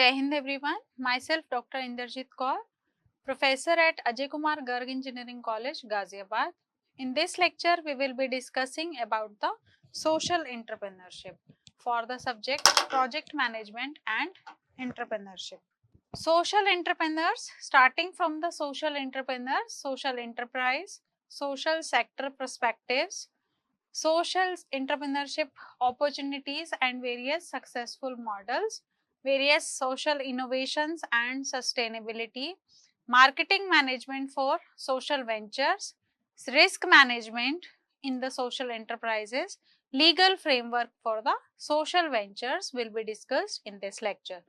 Jai Hind everyone. Myself Dr. Inderjit Kaur, Professor at Ajay Kumar Garg Engineering College, Ghaziabad. In this lecture, we will be discussing about the social entrepreneurship for the subject project management and entrepreneurship. Social entrepreneurs, starting from the social entrepreneur, social enterprise, social sector perspectives, social entrepreneurship opportunities and various successful models, various social innovations and sustainability, marketing management for social ventures, risk management in the social enterprises, legal framework for the social ventures will be discussed in this lecture.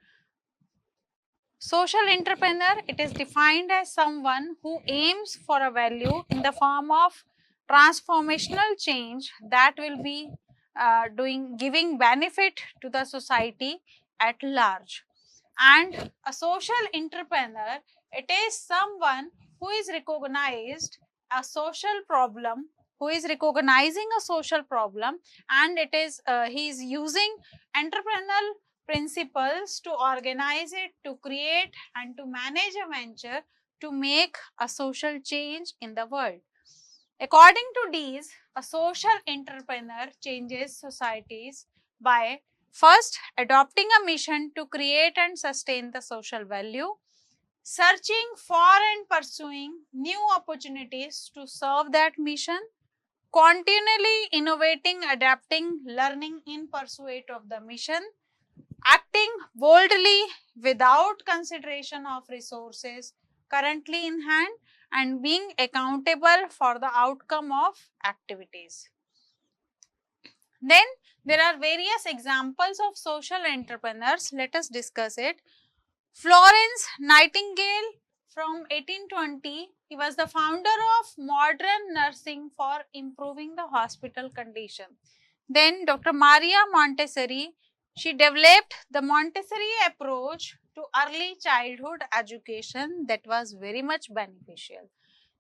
Social entrepreneur, it is defined as someone who aims for a value in the form of transformational change that will be giving benefit to the society at large. And a social entrepreneur, it is someone who is recognized a social problem, who is recognizing a social problem, and it is he is using entrepreneurial principles to organize it, to create and to manage a venture to make a social change in the world. According to these, a social entrepreneur changes societies by first adopting a mission to create and sustain the social value, searching for and pursuing new opportunities to serve that mission, continually innovating, adapting, learning in pursuit of the mission, acting boldly without consideration of resources currently in hand, and being accountable for the outcome of activities. Then there are various examples of social entrepreneurs. Let us discuss it. Florence Nightingale from 1820, he was the founder of modern nursing for improving the hospital condition. Then Dr. Maria Montessori, she developed the Montessori approach to early childhood education that was very much beneficial.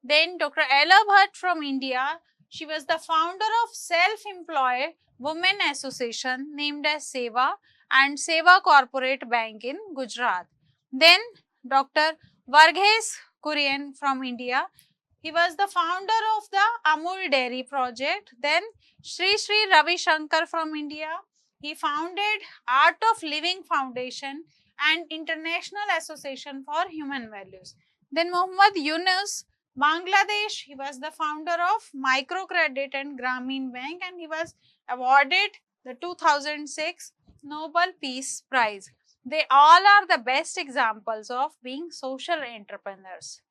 Then Dr. Ella Bhatt from India, she was the founder of self-employed women association named as Seva and Seva Corporate Bank in Gujarat. Then Dr. Varghese Kurian from India, he was the founder of the Amul Dairy project. Then Sri Sri Ravi Shankar from India, he founded Art of Living Foundation and International Association for Human Values. Then Muhammad Yunus, Bangladesh, he was the founder of Microcredit and Grameen Bank and he was awarded the 2006 Nobel Peace Prize. They all are the best examples of being social entrepreneurs.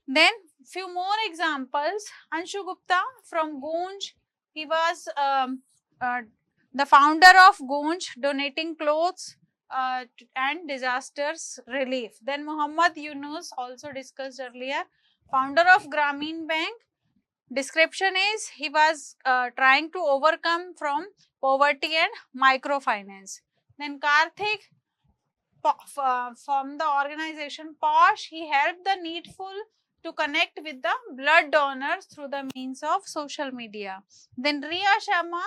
Then few more examples. Anshu Gupta from Goonj, he was the founder of Goonj, donating clothes and disasters relief. Then Muhammad Yunus, also discussed earlier, founder of Grameen Bank. Description is he was trying to overcome from poverty and microfinance. Then Karthik from the organization POSH, he helped the needful to connect with the blood donors through the means of social media. Then Riya Sharma,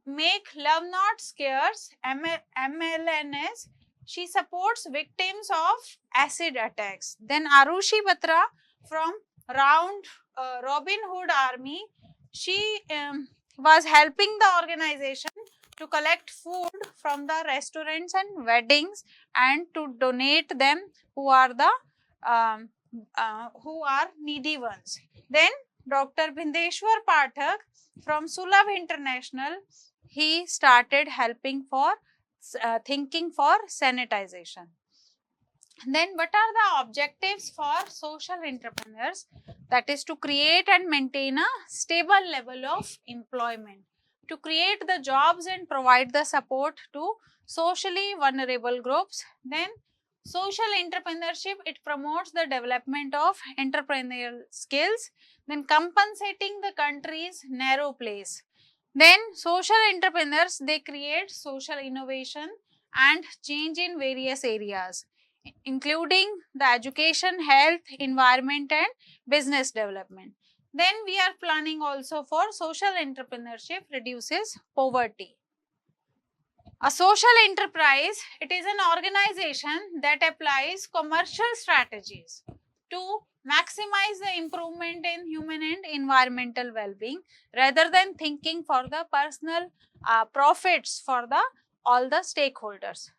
Make Love Not Scarce, MLNS, she supports victims of acid attacks. Then Arushi Batra from Robin Hood Army, she was helping the organization to collect food from the restaurants and weddings and to donate them who are the needy ones. Then Dr. Bindeshwar Pathak from Sulabh International, he started helping for thinking for sanitization. Then what are the objectives for social entrepreneurs? That is to create and maintain a stable level of employment, to create the jobs and provide the support to socially vulnerable groups. Then social entrepreneurship, it promotes the development of entrepreneurial skills, then compensating the country's narrow place. Then social entrepreneurs, they create social innovation and change in various areas, including the education, health, environment and business development. Then we are planning also for social entrepreneurship reduces poverty. A social enterprise, it is an organization that applies commercial strategies to maximize the improvement in human and environmental well-being rather than thinking for the personal profits for the all the stakeholders.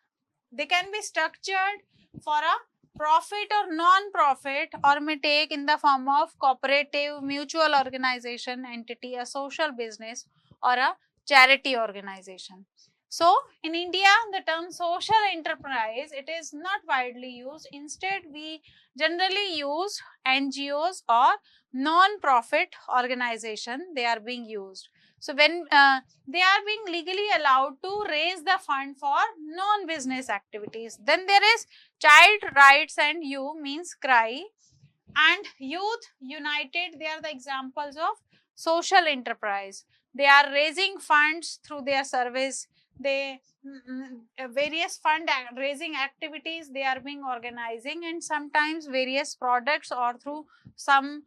They can be structured for a profit or non-profit, or may take in the form of cooperative, mutual organization entity, a social business, or a charity organization. So in India, the term social enterprise, it is not widely used. Instead, we generally use NGOs or non-profit organization. They are being used. So when they are being legally allowed to raise the fund for non-business activities. Then there is Child Rights and You, means CRY, and Youth United. They are the examples of social enterprise. They are raising funds through their service. They various fund raising activities they are being organizing, and sometimes various products or through some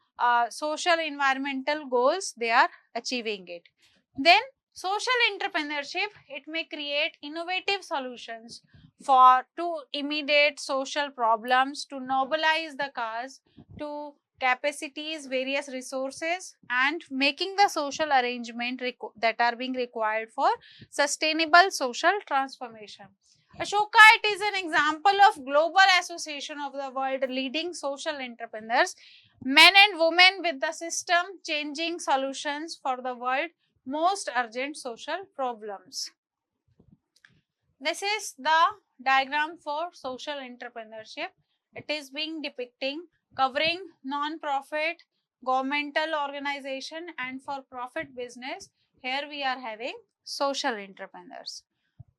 social environmental goals they are achieving it. Then social entrepreneurship, it may create innovative solutions for to immediate social problems, to mobilize the cause, to capacities, various resources, and making the social arrangement that are being required for sustainable social transformation. Ashoka, it is an example of global association of the world leading social entrepreneurs, men and women with the system changing solutions for the world most urgent social problems. This is the diagram for social entrepreneurship. It is being depicting covering non-profit, governmental organization and for profit business. Here we are having social entrepreneurs.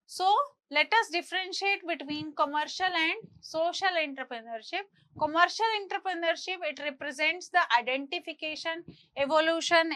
So let us differentiate between commercial and social entrepreneurship. Commercial entrepreneurship, it represents the identification, evolution,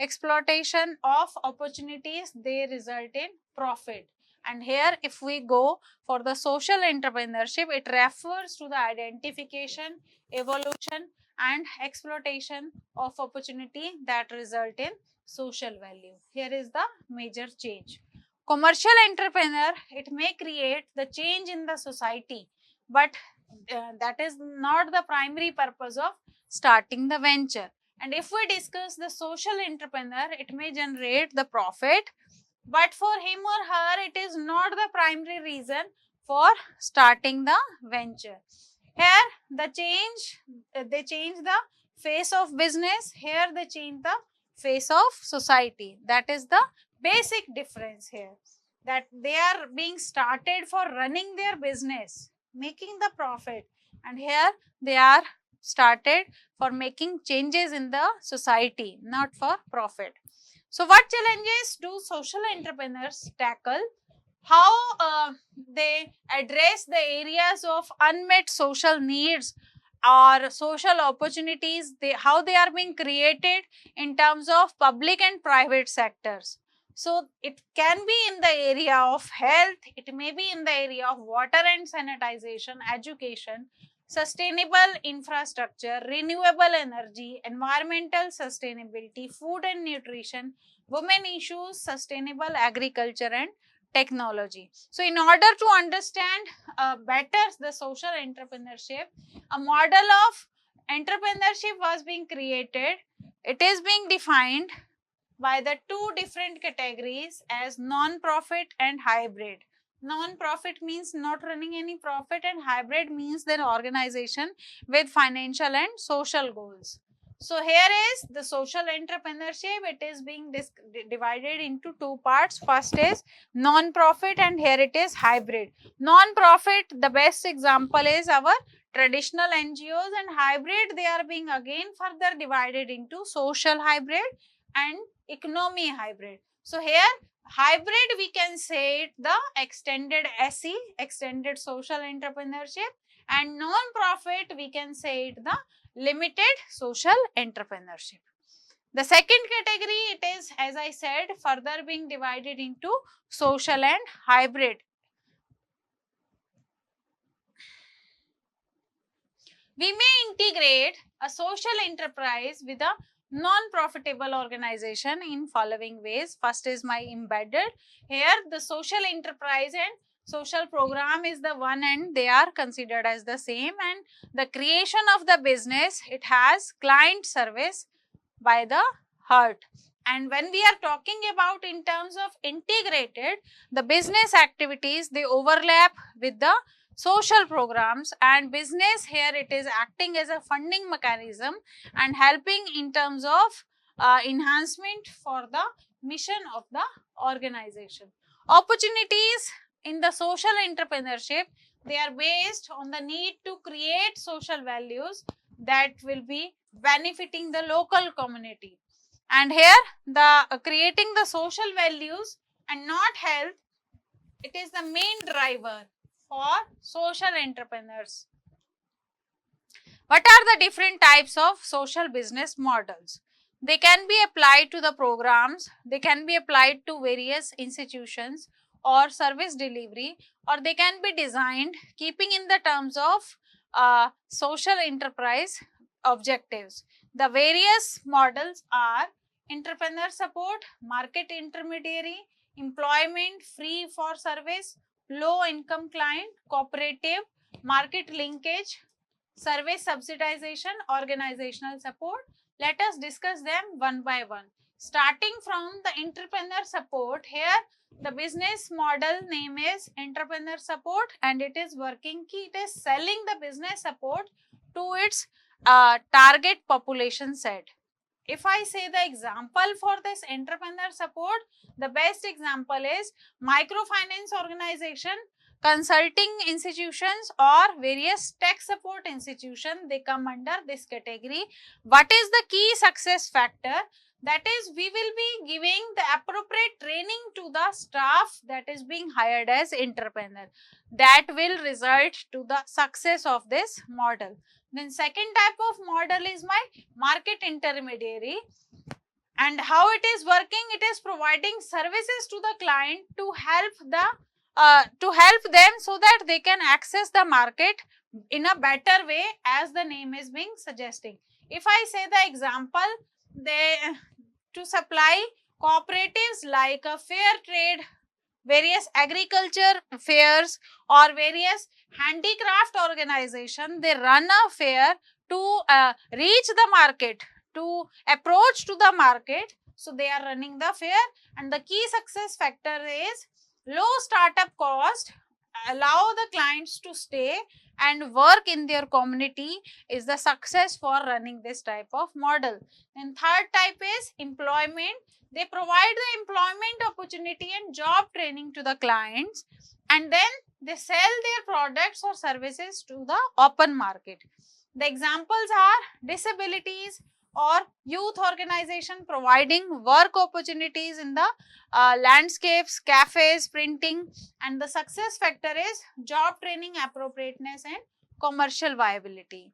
exploitation of opportunities. They result in profit. And here if we go for the social entrepreneurship, it refers to the identification, evolution and exploitation of opportunity that result in social value. Here is the major change. Commercial entrepreneur, it may create the change in the society, but that is not the primary purpose of starting the venture. And if we discuss the social entrepreneur, it may generate the profit, but for him or her, it is not the primary reason for starting the venture. Here the change, they change the face of business. Here they change the face of society. That is the basic difference here, that they are being started for running their business, making the profit, and here they are started for making changes in the society, not for profit. So what challenges do social entrepreneurs tackle? How they address the areas of unmet social needs or social opportunities, how they are being created in terms of public and private sectors. So it can be in the area of health, it may be in the area of water and sanitization, education, sustainable infrastructure, renewable energy, environmental sustainability, food and nutrition, women issues, sustainable agriculture and technology. So in order to understand better the social entrepreneurship, a model of entrepreneurship was being created. It is being defined by the two different categories as non-profit and hybrid. Non-profit means not running any profit, and hybrid means an organization with financial and social goals. So here is the social entrepreneurship. It is being divided into two parts. First is non-profit and here it is hybrid. Non-profit, the best example is our traditional NGOs, and hybrid, they are being again further divided into social hybrid and economy hybrid. So here hybrid, we can say it the extended SE, extended social entrepreneurship, and non-profit, we can say it the limited social entrepreneurship. The second category, it is, as I said, further being divided into social and hybrid. We may integrate a social enterprise with a non-profitable organization in following ways. First is my embedded. Here the social enterprise and social program is the one and they are considered as the same, and the creation of the business, it has client service by the heart. And when we are talking about in terms of integrated, the business activities, they overlap with the social programs, and business here it is acting as a funding mechanism and helping in terms of enhancement for the mission of the organization. Opportunities in the social entrepreneurship, they are based on the need to create social values that will be benefiting the local community. And here the creating the social values and not health, it is the main driver for social entrepreneurs. What are the different types of social business models? They can be applied to the programs, they can be applied to various institutions or service delivery, or they can be designed keeping in the terms of social enterprise objectives. The various models are entrepreneur support, market intermediary, employment free for service, low income client, cooperative, market linkage, service subsidization, organizational support. Let us discuss them one by one. Starting from the entrepreneur support, here the business model name is entrepreneur support and it is working key, it is selling the business support to its target population set. If I say the example for this entrepreneur support, the best example is microfinance organization, consulting institutions or various tech support institution, they come under this category. What is the key success factor? That is, we will be giving the appropriate training to the staff that is being hired as entrepreneur. That will result to the success of this model. Then second type of model is my market intermediary. And how it is working? It is providing services to the client to help them so that they can access the market in a better way, as the name is being suggesting. If I say the example, they to supply cooperatives like a fair trade, various agriculture fairs or various handicraft organization, they run a fair to reach the market, to approach to the market. So they are running the fair, and the key success factor is low startup cost, allow the clients to stay and work in their community is the success for running this type of model. And third type is employment. They provide the employment opportunity and job training to the clients, and then they sell their products or services to the open market. The examples are disabilities or youth organization providing work opportunities in the landscapes, cafes, printing, and the success factor is job training appropriateness and commercial viability.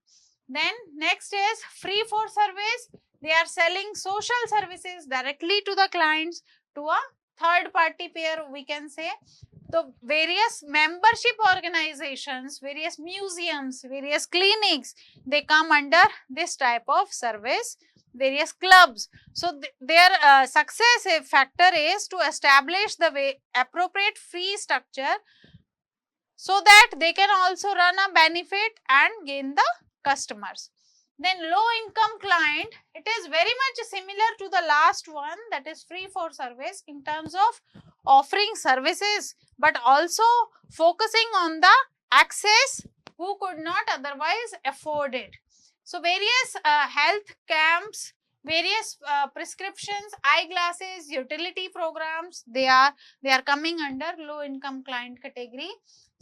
Then next is free for service. They are selling social services directly to the clients, to a third party pair, we can say. The various membership organizations, various museums, various clinics, they come under this type of service, various clubs. So their success factor is to establish the appropriate fee structure so that they can also run a benefit and gain the customers. Then low income client, it is very much similar to the last one, that is free for service, in terms of offering services but also focusing on the access who could not otherwise afford it. So various health camps, various prescriptions, eyeglasses, utility programs, they are coming under low income client category.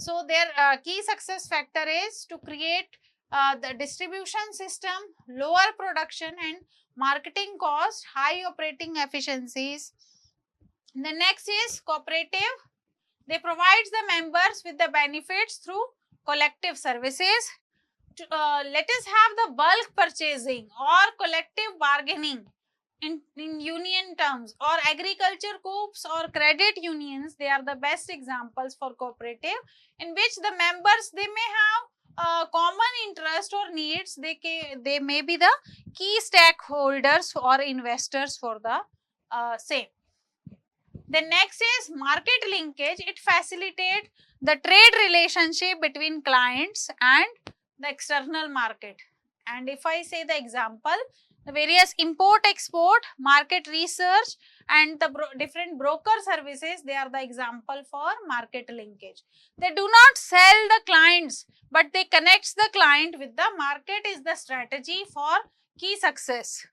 So their key success factor is to create the distribution system, lower production and marketing cost, high operating efficiencies. The next is cooperative. They provide the members with the benefits through collective services. Let us have the bulk purchasing or collective bargaining in union terms, or agriculture co-ops or credit unions. They are the best examples for cooperative, in which the members, they may have common interest or needs, they may be the key stakeholders or investors for the same. The next is market linkage. It facilitates the trade relationship between clients and the external market. And if I say the example, the various import export, market research and the different broker services, they are the example for market linkage. They do not sell the clients, but they connect the client with the market is the strategy for key success.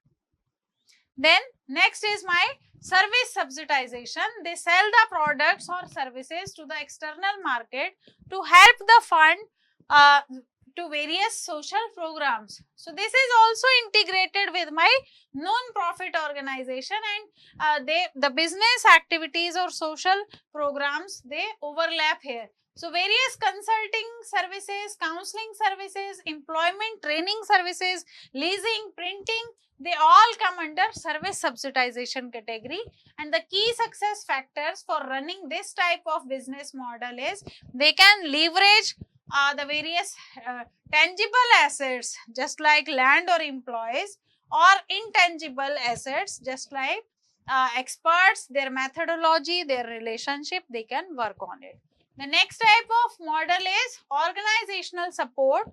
Then next is my service subsidization. They sell the products or services to the external market to help the fund to various social programs. So this is also integrated with my non-profit organization, and the business activities or social programs, they overlap here. So various consulting services, counseling services, employment training services, leasing, printing, they all come under service subsidization category. And the key success factors for running this type of business model is they can leverage the various tangible assets just like land or employees, or intangible assets just like experts, their methodology, their relationship, they can work on it. The next type of model is organizational support.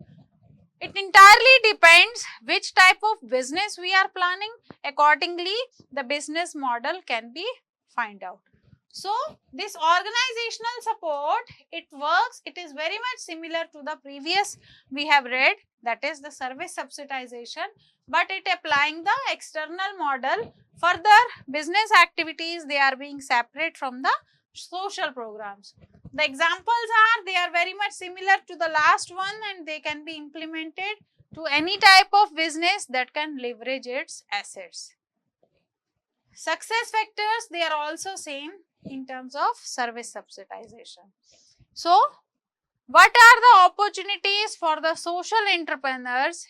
It entirely depends which type of business we are planning. Accordingly, the business model can be find out. So this organizational support, it works, it is very much similar to the previous we have read, that is the service subsidization, but it applying the external model. Further business activities, they are being separate from the social programs. The examples are, they are very much similar to the last one, and they can be implemented to any type of business that can leverage its assets. Success factors, they are also same in terms of service subsidization. So what are the opportunities for the social entrepreneurs?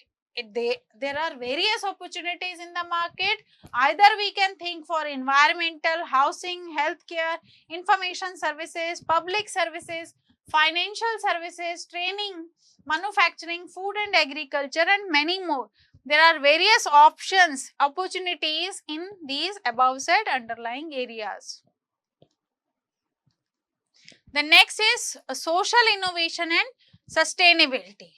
There are various opportunities in the market. Either we can think for environmental, housing, healthcare, information services, public services, financial services, training, manufacturing, food and agriculture, and many more. There are various options, opportunities in these above said underlying areas. The next is social innovation and sustainability.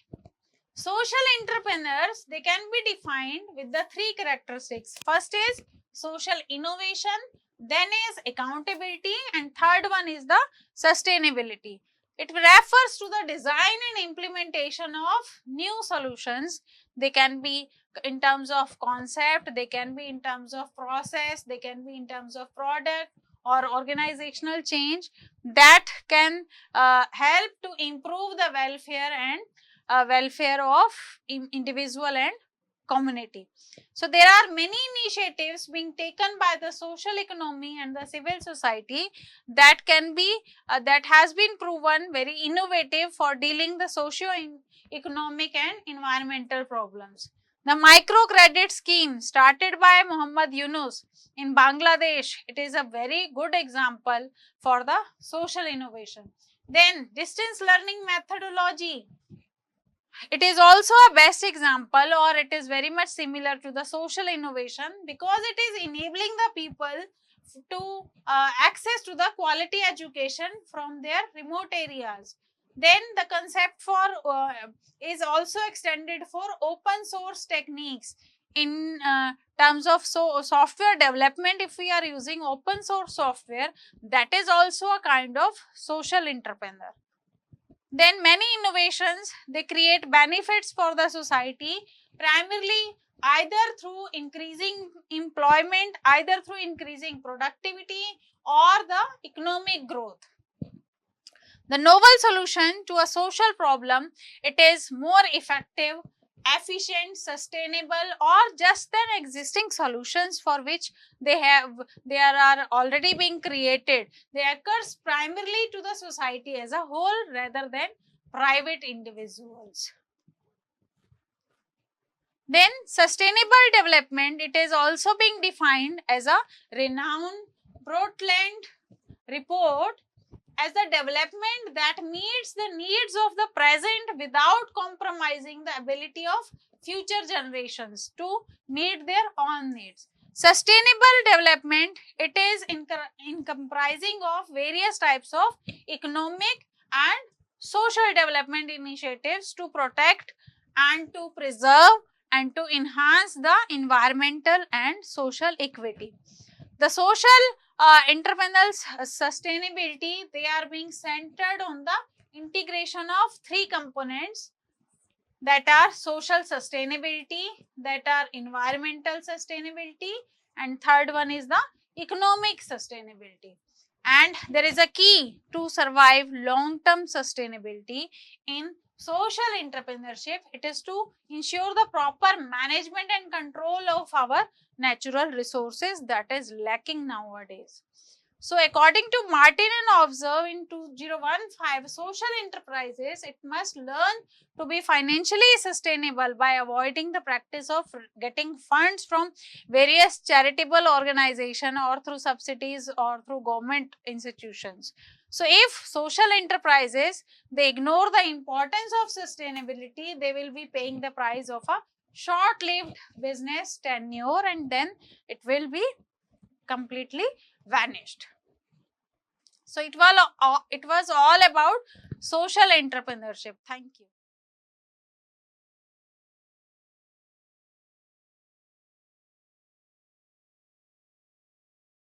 Social entrepreneurs, they can be defined with the three characteristics. First is social innovation, then is accountability, and third one is the sustainability. It refers to the design and implementation of new solutions. They can be in terms of concept, they can be in terms of process, they can be in terms of product or organizational change that can help to improve the welfare and welfare of individual and community. So there are many initiatives being taken by the social economy and the civil society that can be that has been proven very innovative for dealing the socio-economic and environmental problems. The microcredit scheme started by Muhammad Yunus in Bangladesh, it is a very good example for the social innovation. Then distance learning methodology, it is also a best example, or it is very much similar to the social innovation because it is enabling the people to access to the quality education from their remote areas. Then the concept for is also extended for open source techniques in terms of software development. If we are using open source software, that is also a kind of social entrepreneur. Then many innovations, they create benefits for the society, primarily either through increasing employment, either through increasing productivity or the economic growth. The novel solution to a social problem, it is more effective, efficient, sustainable, or just than existing solutions for which they are already being created. They occurs primarily to the society as a whole rather than private individuals. Then sustainable development, it is also being defined as a renowned Brundtland report as the development that meets the needs of the present without compromising the ability of future generations to meet their own needs. Sustainable development, it is in comprising of various types of economic and social development initiatives to protect and to preserve and to enhance the environmental and social equity. The social entrepreneurial sustainability, they are being centered on the integration of three components, that are social sustainability, that are environmental sustainability, and third one is the economic sustainability. And there is a key to survive long term sustainability in social entrepreneurship. It is to ensure the proper management and control of our natural resources that is lacking nowadays. So according to Martin and Observe in 2015, social enterprises, it must learn to be financially sustainable by avoiding the practice of getting funds from various charitable organizations or through subsidies or through government institutions. So if social enterprises, they ignore the importance of sustainability, they will be paying the price of a short-lived business tenure, and then it will be completely vanished. So it was all about social entrepreneurship. Thank you.